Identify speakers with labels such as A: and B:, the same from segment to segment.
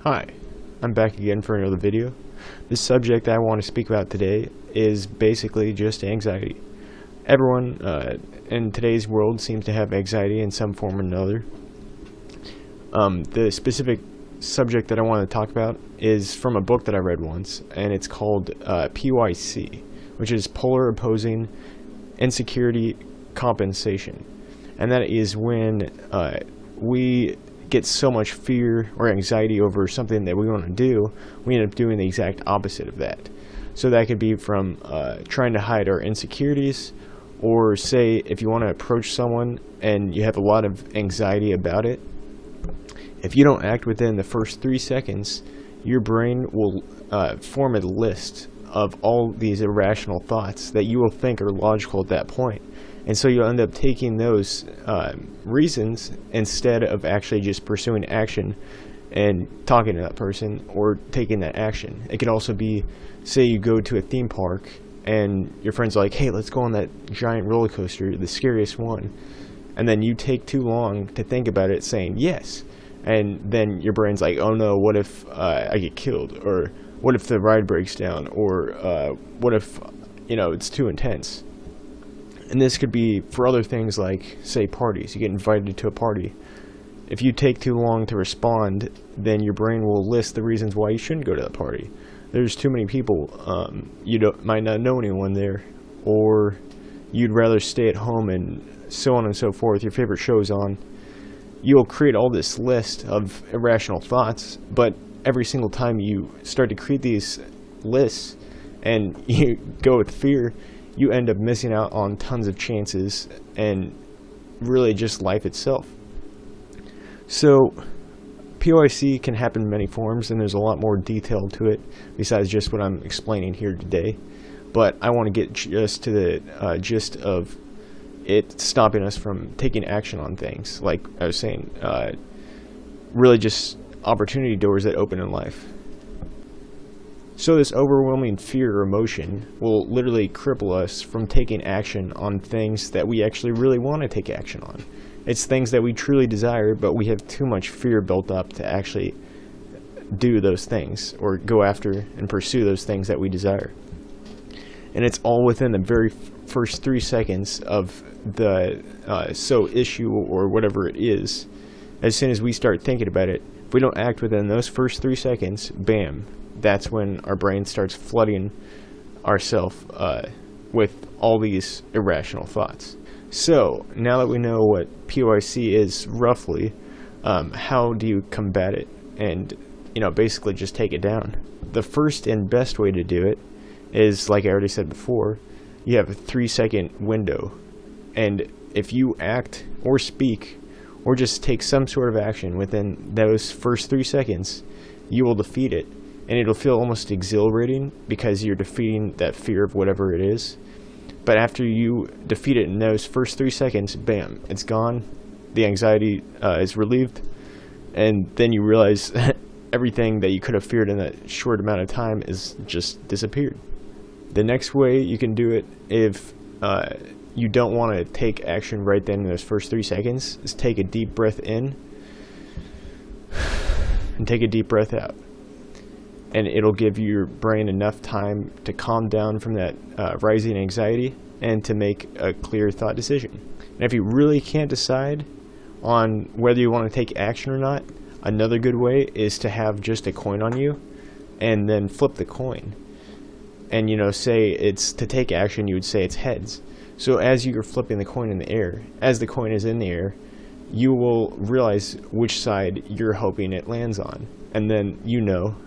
A: Hi, I'm back again for another video. The subject I want to speak about today is basically just anxiety. Everyone in today's world seems to have anxiety in some form or another. The specific subject that I want to talk about is from a book that I read once, and it's called P.O.I.C, which is Polar Opposing Insecurity Compensation. And that is when we get so much fear or anxiety over something that we want to do, we end up doing the exact opposite of that. So that could be from trying to hide our insecurities, or say if you want to approach someone and you have a lot of anxiety about it, if you don't act within the first 3 seconds, your brain will form a list of all these irrational thoughts that you will think are logical at that point. And so you'll end up taking those reasons instead of actually just pursuing action and talking to that person or taking that action. It could also be, say you go to a theme park and your friend's like, hey, let's go on that giant roller coaster, the scariest one. And then you take too long to think about it saying yes. And then your brain's like, oh no, what if I get killed? Or what if the ride breaks down? Or what if, it's too intense? And this could be for other things like, say, parties. You get invited to a party. If you take too long to respond, then your brain will list the reasons why you shouldn't go to the party. There's too many people. You might not know anyone there. Or you'd rather stay at home, and so on and so forth. Your favorite show's on. You'll create all this list of irrational thoughts, but every single time you start to create these lists and you go with fear, you end up missing out on tons of chances and really just life itself. So P.O.I.C can happen in many forms, and there's a lot more detail to it besides just what I'm explaining here today. But I want to get just to the gist of it stopping us from taking action on things. Like I was saying, really just opportunity doors that open in life. So this overwhelming fear or emotion will literally cripple us from taking action on things that we actually really want to take action on. It's things that we truly desire, but we have too much fear built up to actually do those things or go after and pursue those things that we desire. And it's all within the very first 3 seconds of the issue or whatever it is. As soon as we start thinking about it, if we don't act within those first 3 seconds, bam, that's when our brain starts flooding ourselves with all these irrational thoughts. So now that we know what P.O.I.C is roughly, how do you combat it and basically just take it down? The first and best way to do it is, like I already said before, you have a 3-second window, and if you act or speak or just take some sort of action within those first 3 seconds, you will defeat it. And it'll feel almost exhilarating because you're defeating that fear of whatever it is. But after you defeat it in those first 3 seconds, bam, it's gone. The anxiety is relieved. And then you realize everything that you could have feared in that short amount of time is just disappeared. The next way you can do it, if you don't want to take action right then in those first 3 seconds, is take a deep breath in and take a deep breath out. And it'll give your brain enough time to calm down from that rising anxiety and to make a clear thought decision. And if you really can't decide on whether you want to take action or not, another good way is to have just a coin on you and then flip the coin. And say it's to take action, you would say it's heads. So as you're flipping the coin in the air, as the coin is in the air, you will realize which side you're hoping it lands on. And then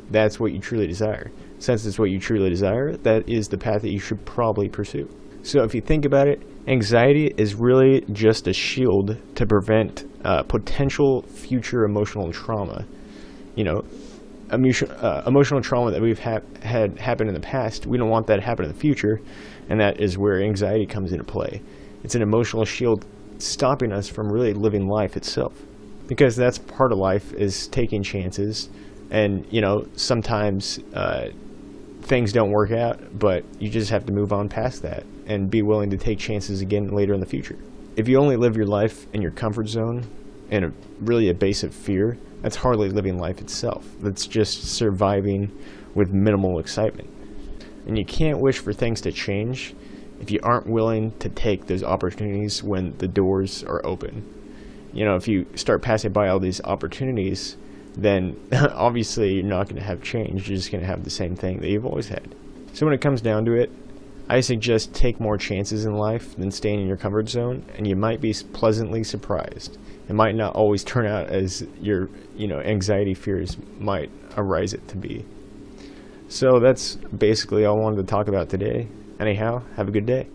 A: that's what you truly desire. Since it's what you truly desire, that is the path that you should probably pursue. So if you think about it, anxiety is really just a shield to prevent potential future emotional trauma. Emotional trauma that we've had happen in the past, we don't want that to happen in the future, and that is where anxiety comes into play. It's an emotional shield stopping us from really living life itself. Because that's part of life, is taking chances, and sometimes things don't work out, but you just have to move on past that and be willing to take chances again later in the future. If you only live your life in your comfort zone and a really evasive fear, that's hardly living life itself. That's just surviving with minimal excitement. And you can't wish for things to change if you aren't willing to take those opportunities when the doors are open. You know, if you start passing by all these opportunities, then obviously you're not going to have change. You're just going to have the same thing that you've always had. So when it comes down to it, I suggest take more chances in life than staying in your comfort zone, and you might be pleasantly surprised. It might not always turn out as your, anxiety fears might arise it to be. So that's basically all I wanted to talk about today. Anyhow, have a good day.